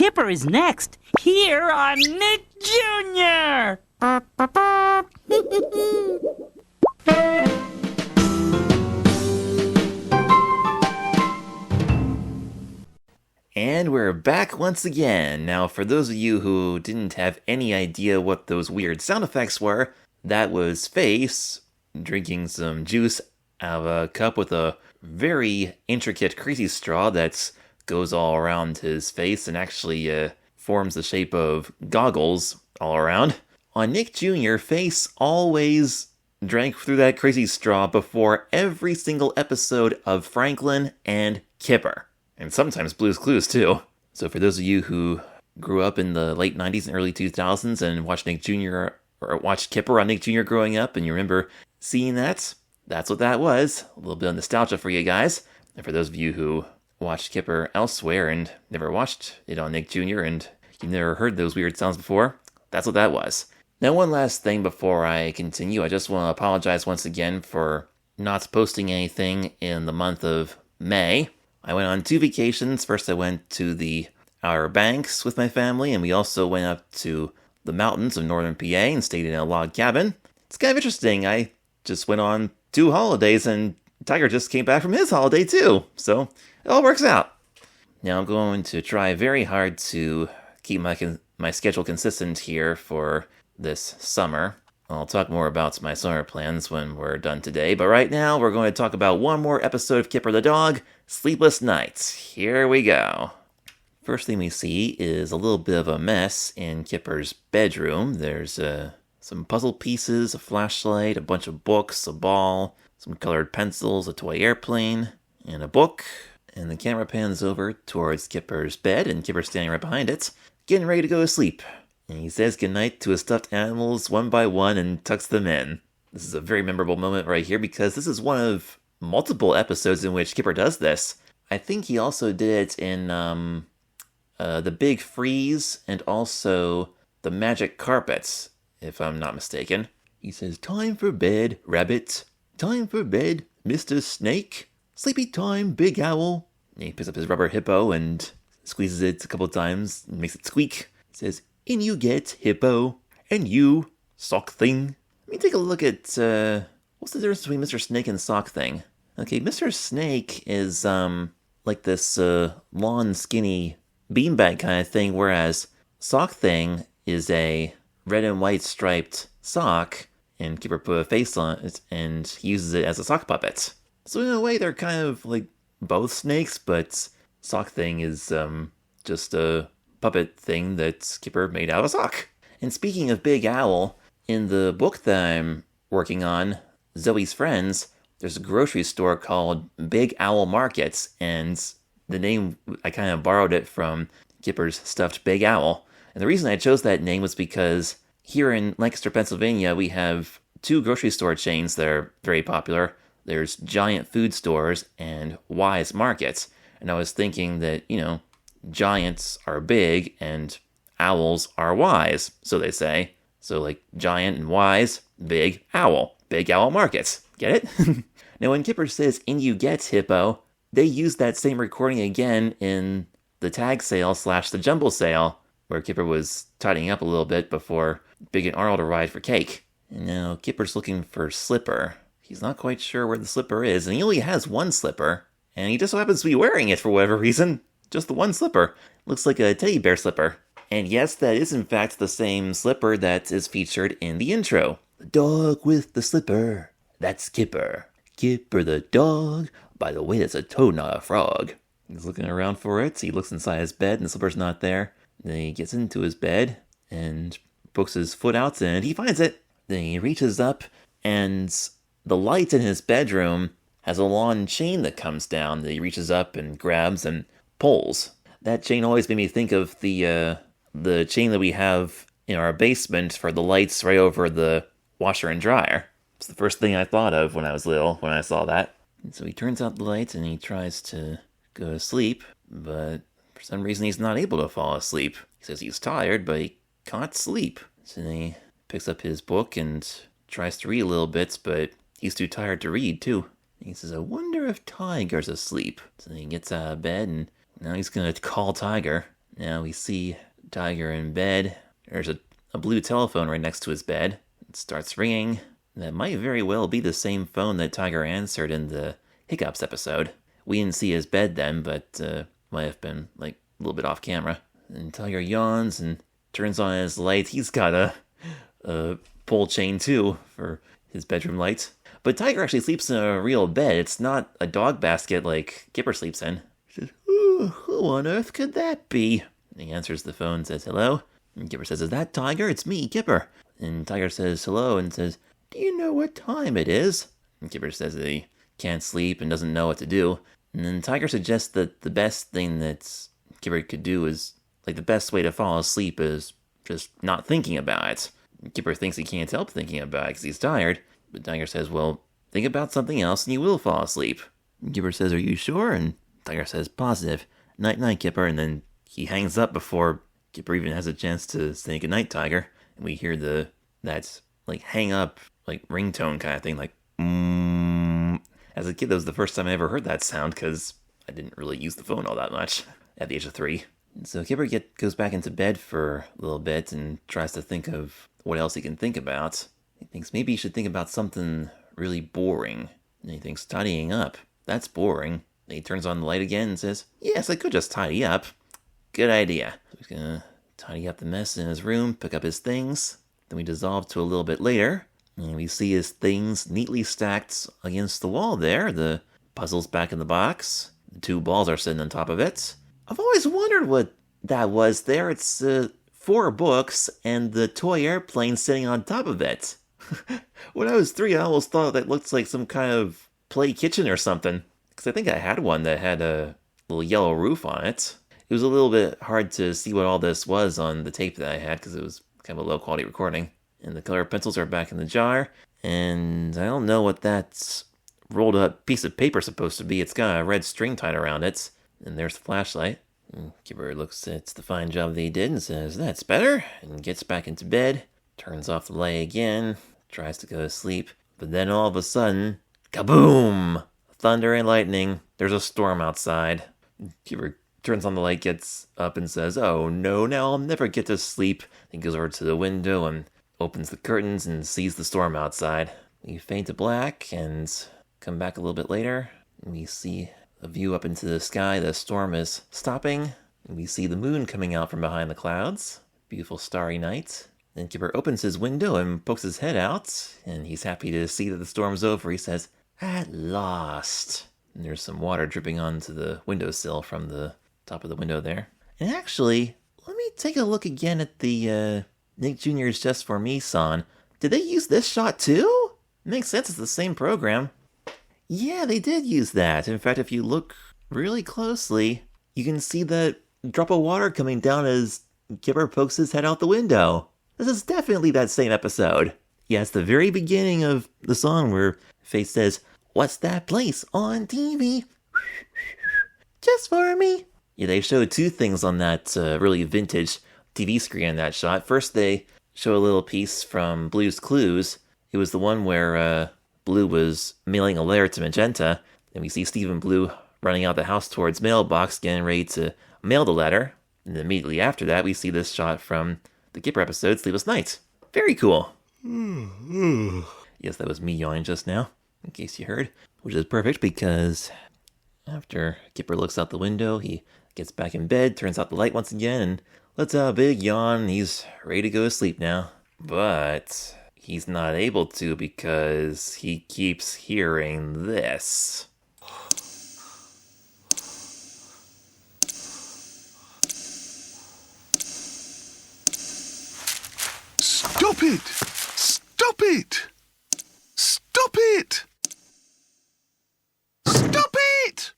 Kipper is next, here on Nick Jr. And we're back once again. Now, for those of you who didn't have any idea what those weird sound effects were, that was Face drinking some juice out of a cup with a very intricate crazy straw that goes all around his face and actually forms the shape of goggles all around. On Nick Jr., Face always drank through that crazy straw before every single episode of Franklin and Kipper. And sometimes Blue's Clues, too. So for those of you who grew up in the late 90s and early 2000s and watched Nick Jr. or watched Kipper on Nick Jr. growing up and you remember seeing that, that's what that was. A little bit of nostalgia for you guys. And for those of you who watched Kipper elsewhere and never watched it on Nick Jr. and you've never heard those weird sounds before, that's what that was. Now, one last thing before I continue. I just want to apologize once again for not posting anything in the month of May. I went on 2 vacations. First, I went to the Outer Banks with my family, and we also went up to the mountains of northern PA and stayed in a log cabin. It's kind of interesting. I just went on 2 holidays, and Tiger just came back from his holiday too. So it all works out. Now I'm going to try very hard to keep my schedule consistent here for this summer. I'll talk more about my summer plans when we're done today, but right now we're going to talk about one more episode of Kipper the Dog, Sleepless Nights. Here we go. First thing we see is a little bit of a mess in Kipper's bedroom. There's some puzzle pieces, a flashlight, a bunch of books, a ball, some colored pencils, a toy airplane, and a book. And the camera pans over towards Kipper's bed, and Kipper's standing right behind it, getting ready to go to sleep. And he says goodnight to his stuffed animals one by one and tucks them in. This is a very memorable moment right here because this is one of multiple episodes in which Kipper does this. I think he also did it in The Big Freeze and also The Magic Carpets, if I'm not mistaken. He says, "Time for bed, rabbit. Time for bed, Mr. Snake. Sleepy time, Big Owl." And he picks up his rubber hippo and squeezes it a couple of times and makes it squeak. He says, "In you get, hippo. And you, sock thing." Let me take a look at, what's the difference between Mr. Snake and Sock Thing? Okay, Mr. Snake is, like this, long, skinny beanbag kind of thing, whereas Sock Thing is a red and white striped sock, and Kipper put a face on it, and he uses it as a sock puppet. So in a way, they're kind of like both snakes, but Sock Thing is, just a puppet thing that Kipper made out of a sock. And speaking of Big Owl, in the book that I'm working on, Zoe's Friends, there's a grocery store called Big Owl Markets, and the name, I kind of borrowed it from Kipper's stuffed Big Owl. And the reason I chose that name was because here in Lancaster, Pennsylvania, we have 2 grocery store chains that are very popular. There's Giant Food Stores and Wise Markets. And I was thinking that, giants are big and owls are wise, so they say. So like giant and wise, big owl markets. Get it? Now when Kipper says, "In you get, hippo," they use that same recording again in the tag sale / the jumble sale, where Kipper was tidying up a little bit before Big and Arnold arrived for cake. And now Kipper's looking for Slipper. He's not quite sure where the slipper is, and he only has one slipper, and he just so happens to be wearing it for whatever reason. Just the one slipper. Looks like a teddy bear slipper. And yes, that is in fact the same slipper that is featured in the intro. The dog with the slipper. That's Kipper. Kipper the dog. By the way, that's a toad, not a frog. He's looking around for it. He looks inside his bed and the slipper's not there. Then he gets into his bed and pokes his foot out and he finds it. Then he reaches up and the light in his bedroom has a long chain that comes down that he reaches up and grabs and pulls. That chain always made me think of the chain that we have in our basement for the lights right over the washer and dryer. It's the first thing I thought of when I was little, when I saw that. And so he turns out the lights and he tries to go to sleep, but for some reason he's not able to fall asleep. He says he's tired, but he can't sleep. So then he picks up his book and tries to read a little bit, but he's too tired to read, too. And he says, "I wonder if Tiger's asleep." So then he gets out of bed and now he's going to call Tiger. Now we see Tiger in bed. There's a blue telephone right next to his bed. It starts ringing. That might very well be the same phone that Tiger answered in the Hiccups episode. We didn't see his bed then, but might have been like a little bit off camera. And Tiger yawns and turns on his light. He's got a pole chain too for his bedroom light. But Tiger actually sleeps in a real bed. It's not a dog basket like Kipper sleeps in. He says, who on earth could that be? And he answers the phone and says, hello. And Kipper says, is that Tiger? It's me, Kipper. And Tiger says hello and says, do you know what time it is? And Kipper says that he can't sleep and doesn't know what to do. And then Tiger suggests that the best thing that Kipper could do is, like, the best way to fall asleep is just not thinking about it. And Kipper thinks he can't help thinking about it because he's tired. But Tiger says, well, think about something else and you will fall asleep. And Kipper says, are you sure? And Tiger says, positive. Night-night, Kipper. And then he hangs up before Kipper even has a chance to say goodnight, Tiger. And we hear that like hang up, like ringtone kind of thing, like As a kid, that was the first time I ever heard that sound because I didn't really use the phone all that much at the age of 3. And so Kipper goes back into bed for a little bit and tries to think of what else he can think about. He thinks maybe he should think about something really boring. And he thinks tidying up. That's boring. Then he turns on the light again and says, yes, I could just tidy up. Good idea. So he's gonna tidy up the mess in his room, pick up his things. Then we dissolve to a little bit later. And we see his things neatly stacked against the wall there. The puzzle's back in the box. The 2 balls are sitting on top of it. I've always wondered what that was there. It's 4 books and the toy airplane sitting on top of it. When I was 3, I almost thought that looked like some kind of play kitchen or something. Because I think I had one that had a little yellow roof on it. It was a little bit hard to see what all this was on the tape that I had because it was kind of a low quality recording. And the color pencils are back in the jar. And I don't know what that rolled up piece of paper is supposed to be. It's got a red string tied around it. And there's the flashlight. And Kipper looks at the fine job that he did and says, that's better. And gets back into bed. Turns off the light again. Tries to go to sleep. But then all of a sudden, kaboom! Thunder and lightning. There's a storm outside. Kipper turns on the light, gets up and says, oh no, now I'll never get to sleep. He goes over to the window and opens the curtains and sees the storm outside. We fade to black and come back a little bit later. We see a view up into the sky. The storm is stopping. We see the moon coming out from behind the clouds. Beautiful starry night. Then Kipper opens his window and pokes his head out. And he's happy to see that the storm's over. He says, at last. And there's some water dripping onto the windowsill from the top of the window there. And actually, let me take a look again at the Nick Jr.'s Just For Me song. Did they use this shot too? Makes sense, it's the same program. Yeah, they did use that. In fact, if you look really closely, you can see that drop of water coming down as Kipper pokes his head out the window. This is definitely that same episode. Yeah, it's the very beginning of the song where Faith says, what's that place on TV? Just for me. Yeah, they showed 2 things on that really vintage TV screen in that shot. First, they show a little piece from Blue's Clues. It was the one where Blue was mailing a letter to Magenta, and we see Stephen Blue running out the house towards mailbox, getting ready to mail the letter. And then immediately after that, we see this shot from the Kipper episode, Sleepless Night. Very cool. Yes, that was me yawning just now, in case you heard. Which is perfect because after Kipper looks out the window, he gets back in bed, turns out the light once again, and lets out a big yawn. He's ready to go to sleep now. But he's not able to because he keeps hearing this. Stop it! Stop it! Stop it! Stop it!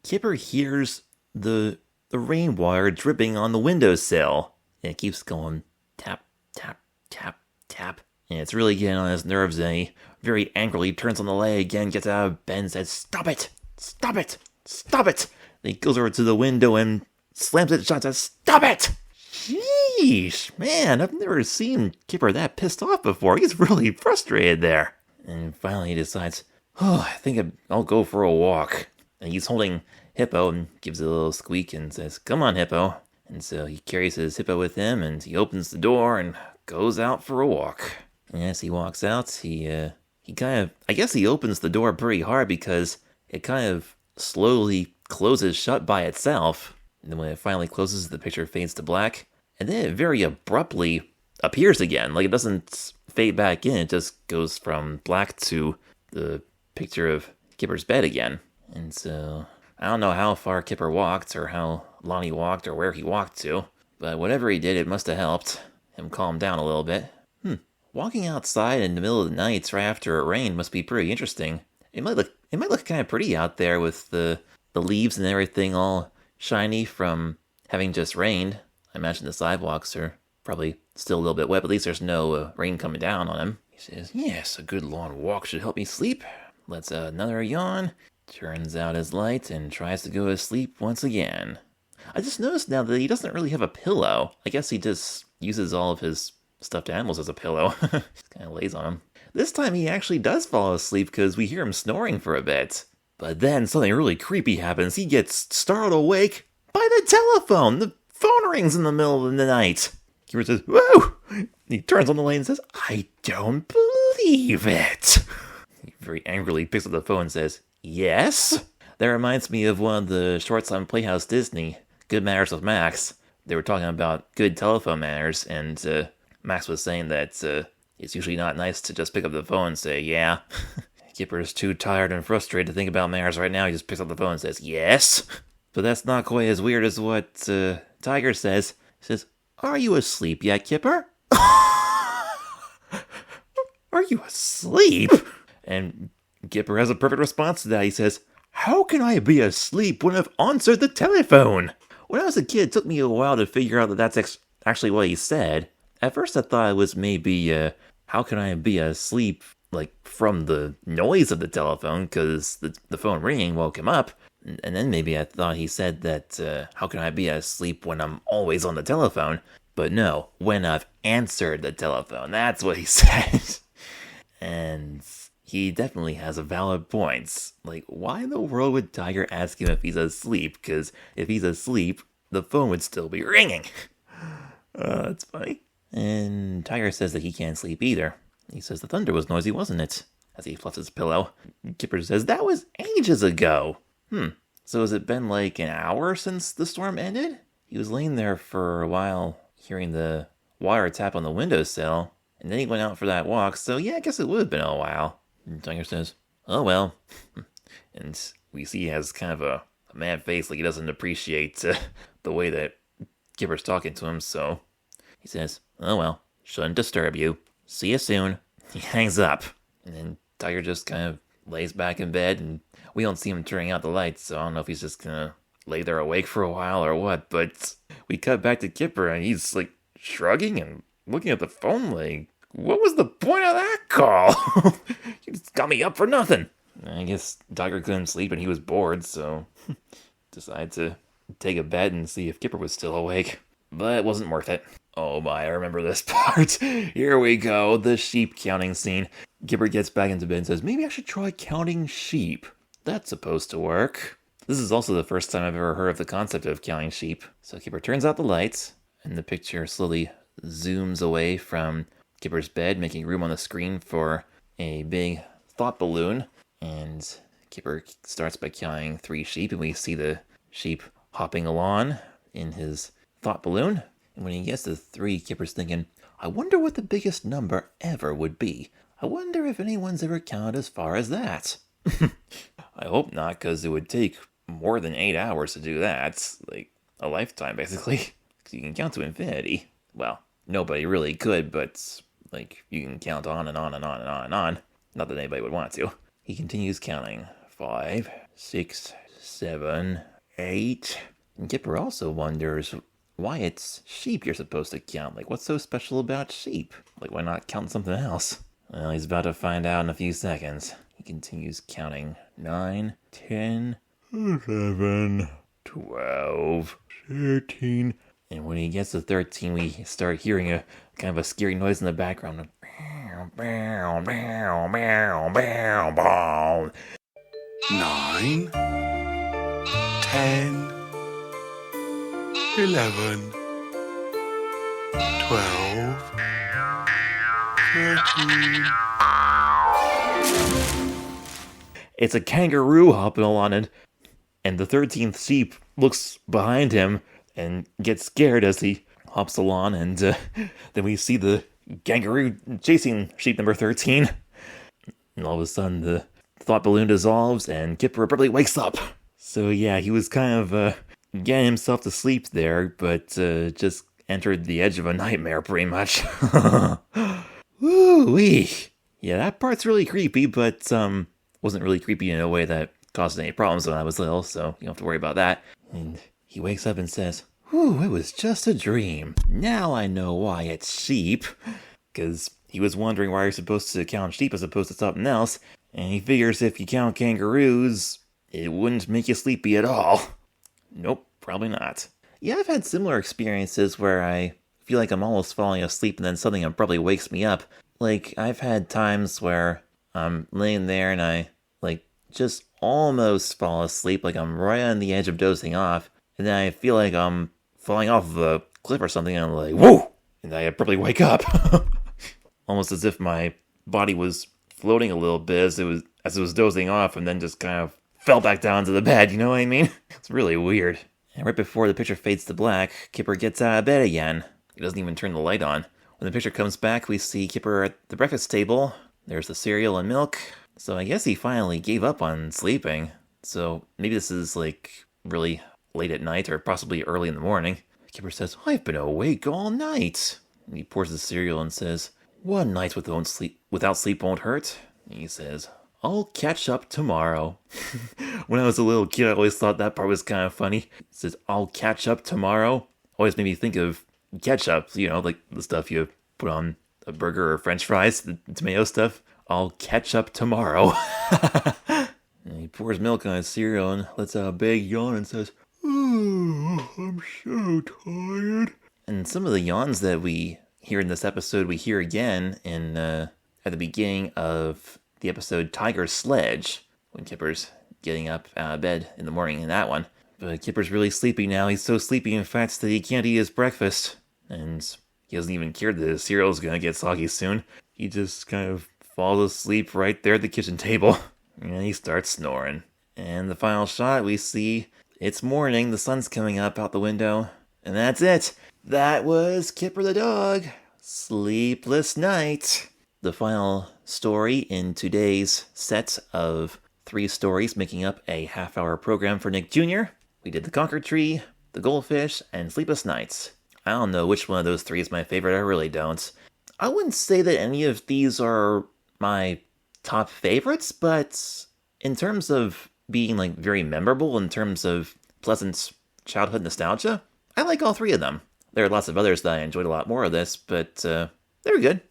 Kipper hears the rainwater dripping on the windowsill. And it keeps going tap, tap, tap, tap. And it's really getting on his nerves, and he very angrily turns on the light again, gets out of bed and says, stop it! Stop it! Stop it! Then he goes over to the window and slams it shut and says, stop it! Sheesh, man, I've never seen Kipper that pissed off before. He's really frustrated there. And finally he decides, I think I'll go for a walk. And he's holding Hippo and gives it a little squeak and says, come on, Hippo. And so he carries his hippo with him, and he opens the door and goes out for a walk. And as he walks out, he kind of, I guess he opens the door pretty hard because it kind of slowly closes shut by itself. And then when it finally closes, the picture fades to black. And then it very abruptly appears again. Like, it doesn't fade back in, it just goes from black to the picture of Kipper's bed again. And so, I don't know how far Kipper walked, or how long he walked, or where he walked to, but whatever he did, it must have helped him calm down a little bit. Walking outside in the middle of the night right after it rained must be pretty interesting. It might look kind of pretty out there with the leaves and everything all shiny from having just rained. I imagine the sidewalks are probably still a little bit wet, but at least there's no rain coming down on them. He says, "Yes, a good long walk should help me sleep." Lets out another yawn, turns out his light, and tries to go to sleep once again. I just noticed now that he doesn't really have a pillow. I guess he just uses all of his stuffed animals as a pillow. Just kind of lays on him. This time he actually does fall asleep because we hear him snoring for a bit. But then something really creepy happens. He gets startled awake by the telephone. The phone rings in the middle of the night. Kipper says, "Whoa!" He turns on the light and says, "I don't believe it." He very angrily picks up the phone and says, "Yes?" That reminds me of one of the shorts on Playhouse Disney, Good Manners with Max. They were talking about good telephone manners, and Max was saying that it's usually not nice to just pick up the phone and say, "Yeah." Kipper's too tired and frustrated to think about manners right now. He just picks up the phone and says, "Yes." But that's not quite as weird as what Tiger says. He says, "Are you asleep yet, Kipper?" "Are you asleep?" And Kipper has a perfect response to that. He says, "How can I be asleep when I've answered the telephone?" When I was a kid, it took me a while to figure out that that's actually what he said. At first I thought it was maybe, how can I be asleep, like, from the noise of the telephone, because the phone ringing woke him up. And then maybe I thought he said that, how can I be asleep when I'm always on the telephone? But no, when I've answered the telephone, that's what he said. And he definitely has a valid point. Like, why in the world would Tiger ask him if he's asleep? Because if he's asleep, the phone would still be ringing. That's funny. And Tiger says that he can't sleep either. He says the thunder was noisy, wasn't it? As he fluffs his pillow. Kipper says, "That was ages ago." So has it been like an hour since the storm ended? He was laying there for a while, hearing the water tap on the windowsill, and then he went out for that walk, so yeah, I guess it would have been a while. And Tiger says, "Oh well." And we see he has kind of a mad face, like he doesn't appreciate the way that Kipper's talking to him, so he says, "Oh well, shouldn't disturb you. See you soon." He hangs up, and then Tiger just kind of lays back in bed, and we don't see him turning out the lights, so I don't know if he's just gonna lay there awake for a while or what, but we cut back to Kipper, and he's like shrugging and looking at the phone like, what was the point of that call? You just got me up for nothing. I guess Tiger couldn't sleep and he was bored, so decided to take a bed and see if Kipper was still awake. But it wasn't worth it. Oh my, I remember this part. Here we go, the sheep counting scene. Kipper gets back into bed and says, "Maybe I should try counting sheep. That's supposed to work." This is also the first time I've ever heard of the concept of counting sheep. So Kipper turns out the lights, and the picture slowly zooms away from Kipper's bed, making room on the screen for a big thought balloon. And Kipper starts by counting 3 sheep, and we see the sheep hopping along in his thought balloon. And when he gets to 3, Kipper's thinking, I wonder what the biggest number ever would be. I wonder if anyone's ever counted as far as that. I hope not, because it would take more than 8 hours to do that. Like, a lifetime, basically. Because you can count to infinity. Well, nobody really could, but, like, you can count on and on and on and on and on. Not that anybody would want to. He continues counting. 5, 6, 7, 8. And Kipper also wonders why it's sheep you're supposed to count. Like, what's so special about sheep? Like, why not count something else? Well, he's about to find out in a few seconds. He continues counting. 9, 10, 11, 12, 13. And when he gets to 13, we start hearing a kind of a scary noise in the background. 9, 10, 11, 12, 13. It's a kangaroo hopping along it, and the 13th sheep looks behind him and gets scared as he hops along, and then we see the kangaroo chasing sheep number 13. And all of a sudden, the thought balloon dissolves, and Kipper abruptly wakes up. So yeah, he was kind of getting himself to sleep there, but just entered the edge of a nightmare, pretty much. Woo-wee. Yeah, that part's really creepy, but wasn't really creepy in a way that caused any problems when I was little, so you don't have to worry about that. And he wakes up and says, "Whew, it was just a dream. Now I know why it's sheep." Because he was wondering why you're supposed to count sheep as opposed to something else, and he figures if you count kangaroos, it wouldn't make you sleepy at all. Nope, probably not. Yeah, I've had similar experiences where I feel like I'm almost falling asleep and then something abruptly wakes me up. Like, I've had times where I'm laying there and I, just almost fall asleep, like I'm right on the edge of dozing off, and then I feel like I'm falling off of a cliff or something, and I'm like, whoa! And I abruptly wake up. Almost as if my body was floating a little bit as it was dozing off, and then just kind of fell back down to the bed, you know what I mean? It's really weird. And right before the picture fades to black, Kipper gets out of bed again. He doesn't even turn the light on. When the picture comes back, we see Kipper at the breakfast table. There's the cereal and milk. So I guess he finally gave up on sleeping. So maybe this is really late at night or possibly early in the morning. Kipper says, "I've been awake all night." And he pours the cereal and says, "One night without sleep won't hurt." And he says, "I'll catch up tomorrow." When I was a little kid, I always thought that part was kind of funny. It says, "I'll catch up tomorrow." Always made me think of ketchup, like the stuff you put on a burger or french fries, the tomato stuff. "I'll catch up tomorrow." And he pours milk on his cereal and lets out a big yawn and says, "Oh, I'm so tired." And some of the yawns that we hear in this episode, we hear again at the beginning of the episode Tiger's Sledge, when Kipper's getting up out of bed in the morning in that one. But Kipper's really sleepy now. He's so sleepy, in fact, that he can't eat his breakfast. And he doesn't even care that his cereal's gonna get soggy soon. He just kind of falls asleep right there at the kitchen table. And he starts snoring. And the final shot, we see it's morning, the sun's coming up out the window. And that's it. That was Kipper the dog. Sleepless Night. The final story in today's set of 3 stories making up a half-hour program for Nick Jr. We did the Concord Tree, the Goldfish, and Sleepless Nights. I don't know which one of those 3 is my favorite, I really don't. I wouldn't say that any of these are my top favorites, but in terms of being very memorable, in terms of pleasant childhood nostalgia, I like all 3 of them. There are lots of others that I enjoyed a lot more of this, but they were good.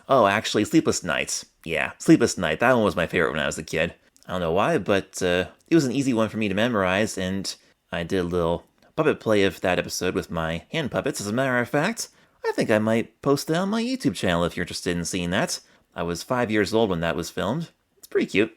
Oh, actually, Sleepless Nights. Yeah, Sleepless Night. That one was my favorite when I was a kid. I don't know why, but it was an easy one for me to memorize, and I did a little puppet play of that episode with my hand puppets. As a matter of fact, I think I might post that on my YouTube channel if you're interested in seeing that. I was 5 years old when that was filmed. It's pretty cute.